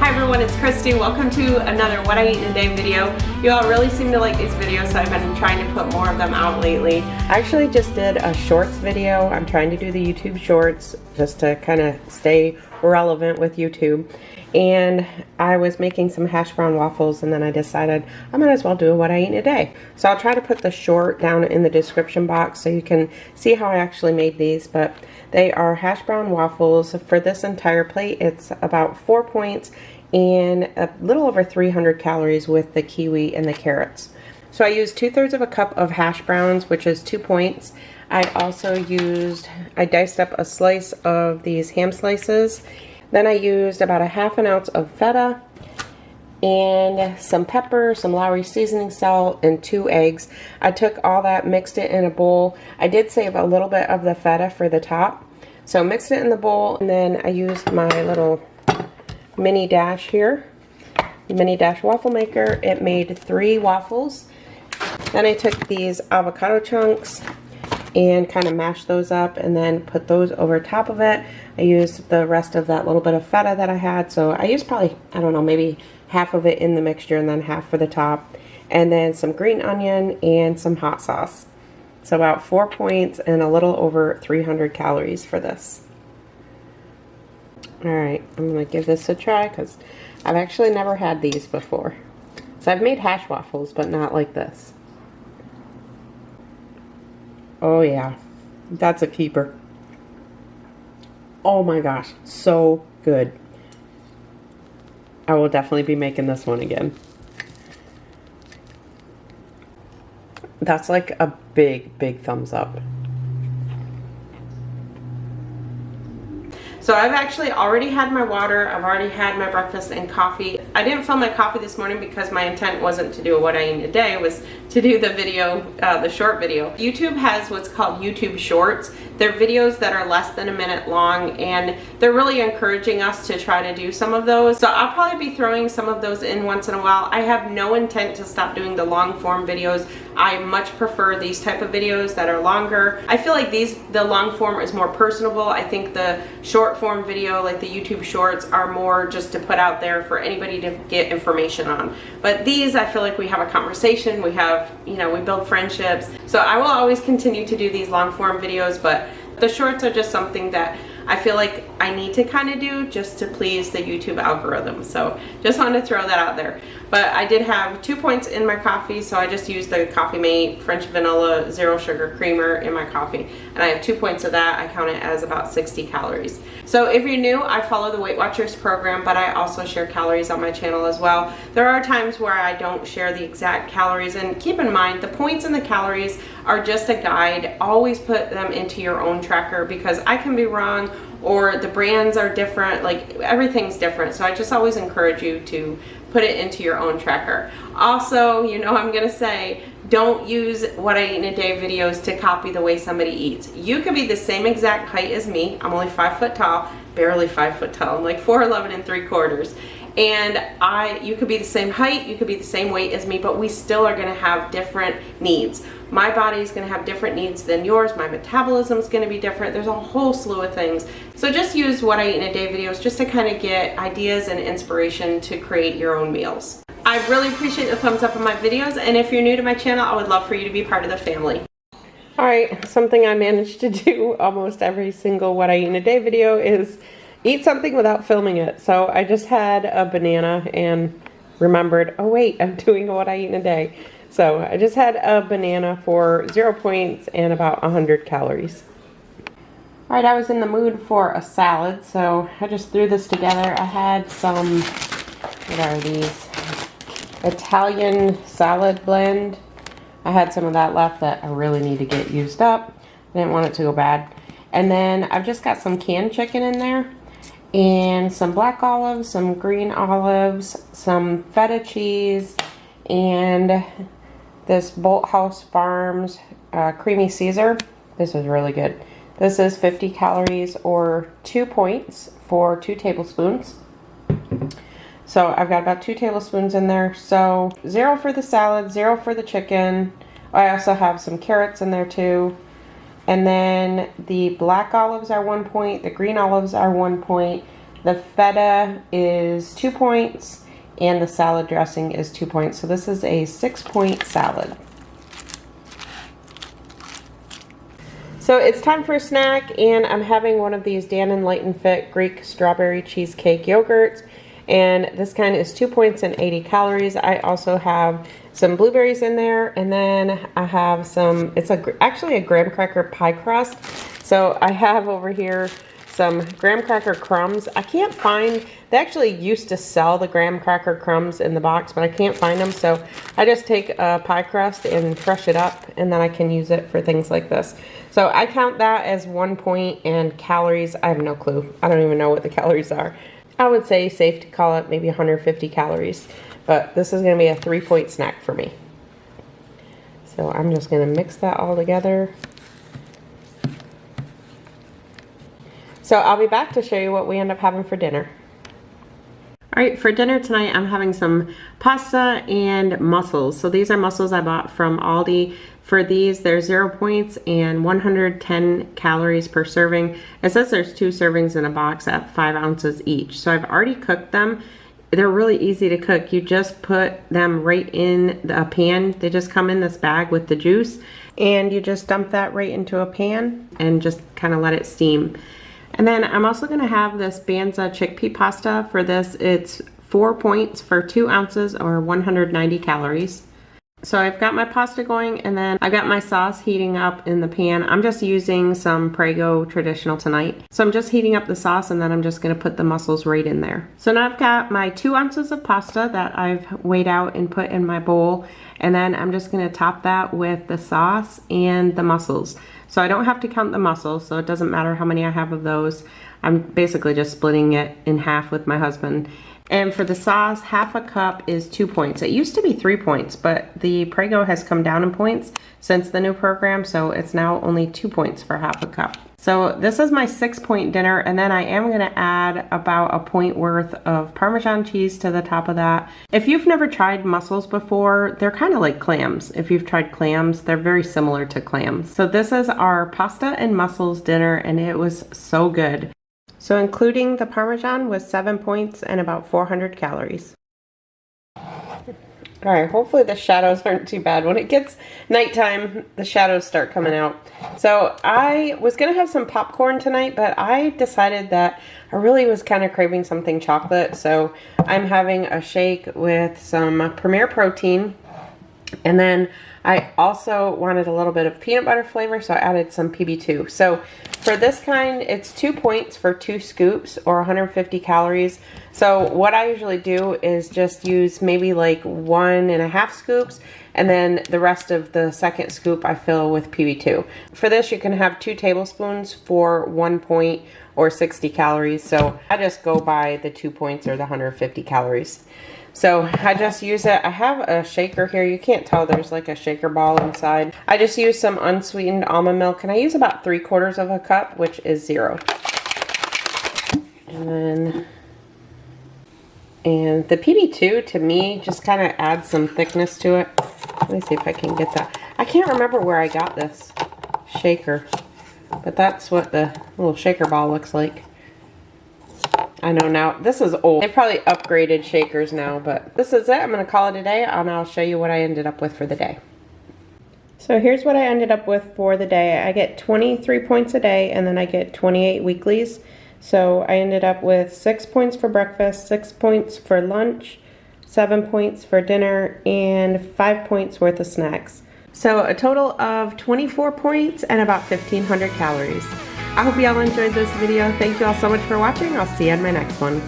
Hi everyone, it's Kristi. Welcome to another What I Eat in a Day video. You all really seem to like these videos, so I've been trying to put more of them out lately. I actually just did a shorts video. I'm trying to do the YouTube shorts just to kind of stay relevant with YouTube. And I was making some hash brown waffles, and then I decided I might as well do what I eat in a day. So I'll try to put the short down in the description box so you can see how I actually made these. But they are hash brown waffles. For this entire plate, it's about 4 points and a little over 300 calories with the kiwi and the carrots. So I used 2/3 of a cup of hash browns, which is 2 points. I diced up a slice of these ham slices. Then I used about a ½ ounce of feta and some pepper, some Lowry seasoning salt, and 2 eggs. I took all that, mixed it in a bowl. I did save a little bit of the feta for the top. So mixed it in the bowl, and then I used my little mini dash here, mini dash waffle maker. It made 3 waffles. Then I took these avocado chunks and kind of mashed those up and then put those over top of it. I used the rest of that little bit of feta that I had, so I used probably, I don't know, maybe half of it in the mixture and then half for the top, and then some green onion and some hot sauce. So about 4 points and a little over 300 calories for this. Alright, I'm going to give this a try because I've actually never had these before. So I've made hash waffles, but not like this. Oh yeah, that's a keeper. Oh my gosh, so good. I will definitely be making this one again. That's like a big thumbs up. So I've actually already had my water, I've already had my breakfast and coffee. I didn't film my coffee this morning because my intent wasn't to do what I eat in a day, it was to do the video, the short video. YouTube has what's called YouTube Shorts. They're videos that are less than a minute long, and they're really encouraging us to try to do some of those. So I'll probably be throwing some of those in once in a while. I have no intent to stop doing the long form videos. I much prefer these type of videos that are longer. I feel like the long form is more personable. I think the short form video, like the YouTube shorts, are more just to put out there for anybody to get information on. But these, I feel like we have a conversation, we have, you know, we build friendships. So I will always continue to do these long form videos, but the shorts are just something that I feel like I need to kind of do just to please the YouTube algorithm. So just wanted to throw that out there. But I did have 2 points in my coffee, so I just used the Coffee Mate French Vanilla Zero Sugar Creamer in my coffee. And I have 2 points of that. I count it as about 60 calories. So if you're new, I follow the Weight Watchers program, but I also share calories on my channel as well. There are times where I don't share the exact calories, and keep in mind, the points and the calories are just a guide. Always put them into your own tracker because I can be wrong, or the brands are different, like everything's different. So I just always encourage you to put it into your own tracker. Also, you know, I'm gonna say, don't use What I Eat in a Day videos to copy the way somebody eats. You could be the same exact height as me. I'm only 5 foot tall, barely 5 foot tall. I'm like 4'11 3/4. And you could be the same height, you could be the same weight as me, but we still are gonna have different needs. My body is gonna have different needs than yours, my metabolism is gonna be different, there's a whole slew of things. So just use What I Eat in a Day videos just to kind of get ideas and inspiration to create your own meals. I really appreciate the thumbs up on my videos, and if you're new to my channel, I would love for you to be part of the family. Alright, something I managed to do almost every single What I Eat in a Day video is eat something without filming it. So I just had a banana and remembered, oh wait, I'm doing What I Eat in a Day. So I just had a banana for 0 points and about 100 calories. Alright, I was in the mood for a salad, so I just threw this together. I had some, what are these? Italian salad blend. I had some of that left that I really need to get used up. I didn't want it to go bad. And then I've just got some canned chicken in there, and some black olives, some green olives, some feta cheese, and this Bolt House Farms creamy Caesar. This is really good. This is 50 calories or 2 points for 2 tablespoons. So I've got about 2 tablespoons in there. So 0 for the salad, 0 for the chicken. I also have some carrots in there too. And then the black olives are 1 point, the green olives are 1 point, The feta is 2 points, and the salad dressing is 2 points. So this is a 6-point salad. So it's time for a snack, and I'm having one of these Dan & Light and Fit Greek strawberry cheesecake yogurts, and this kind is 2 points and 80 calories. I also have some blueberries in there, and then I have some, it's actually a graham cracker pie crust. So I have over here some graham cracker crumbs. I can't find, they actually used to sell the graham cracker crumbs in the box, but I can't find them. So I just take a pie crust and crush it up, and then I can use it for things like this. So I count that as 1 point, and calories, I have no clue. I don't even know what the calories are. I would say safe to call it maybe 150 calories, but this is gonna be a 3-point snack for me. So I'm just gonna mix that all together. So I'll be back to show you what we end up having for dinner. All right, for dinner tonight, I'm having some pasta and mussels. So these are mussels I bought from Aldi. For these, they're 0 points and 110 calories per serving. It says there's 2 servings in a box at 5 ounces each. So I've already cooked them. They're really easy to cook. You just put them right in a pan. They just come in this bag with the juice, and you just dump that right into a pan and just kind of let it steam. And then I'm also gonna have this Banza chickpea pasta. For this, it's 4 points for 2 ounces or 190 calories. So I've got my pasta going, and then I've got my sauce heating up in the pan. I'm just using some Prego traditional tonight. So I'm just heating up the sauce, and then I'm just gonna put the mussels right in there. So now I've got my 2 ounces of pasta that I've weighed out and put in my bowl. And then I'm just gonna top that with the sauce and the mussels. So I don't have to count the mussels, so it doesn't matter how many I have of those. I'm basically just splitting it in half with my husband. And for the sauce, half a cup is 2 points. It used to be 3 points, but the Prego has come down in points since the new program, so it's now only 2 points for half a cup. So this is my 6-point dinner, and then I am gonna add about a point worth of Parmesan cheese to the top of that. If you've never tried mussels before, they're kind of like clams. If you've tried clams, they're very similar to clams. So this is our pasta and mussels dinner, and it was so good. So including the Parmesan was 7 points and about 400 calories. All right, hopefully the shadows aren't too bad. When it gets nighttime, the shadows start coming out. So I was gonna have some popcorn tonight, but I decided that I really was kind of craving something chocolate. So I'm having a shake with some Premier Protein. And then I also wanted a little bit of peanut butter flavor, so I added some PB2. So for this kind, it's 2 points for 2 scoops or 150 calories. So what I usually do is just use maybe like 1.5 scoops, and then the rest of the second scoop I fill with PB2. For this, you can have 2 tablespoons for 1 point or 60 calories. So I just go by the 2 points or the 150 calories. So I just use it. I have a shaker here. You can't tell there's like a shaker ball inside. I just use some unsweetened almond milk, and I use about 3/4 of a cup, which is 0. And the PB2 to me just kind of adds some thickness to it. Let me see if I can get that. I can't remember where I got this shaker, but that's what the little shaker ball looks like. I know now, this is old. They probably upgraded shakers now, but this is it. I'm gonna call it a day, and I'll show you what I ended up with for the day. So here's what I ended up with for the day. I get 23 points a day, and then I get 28 weeklies. So I ended up with 6 points for breakfast, 6 points for lunch, 7 points for dinner, and 5 points worth of snacks. So a total of 24 points and about 1,500 calories. I hope you all enjoyed this video. Thank you all so much for watching. I'll see you in my next one.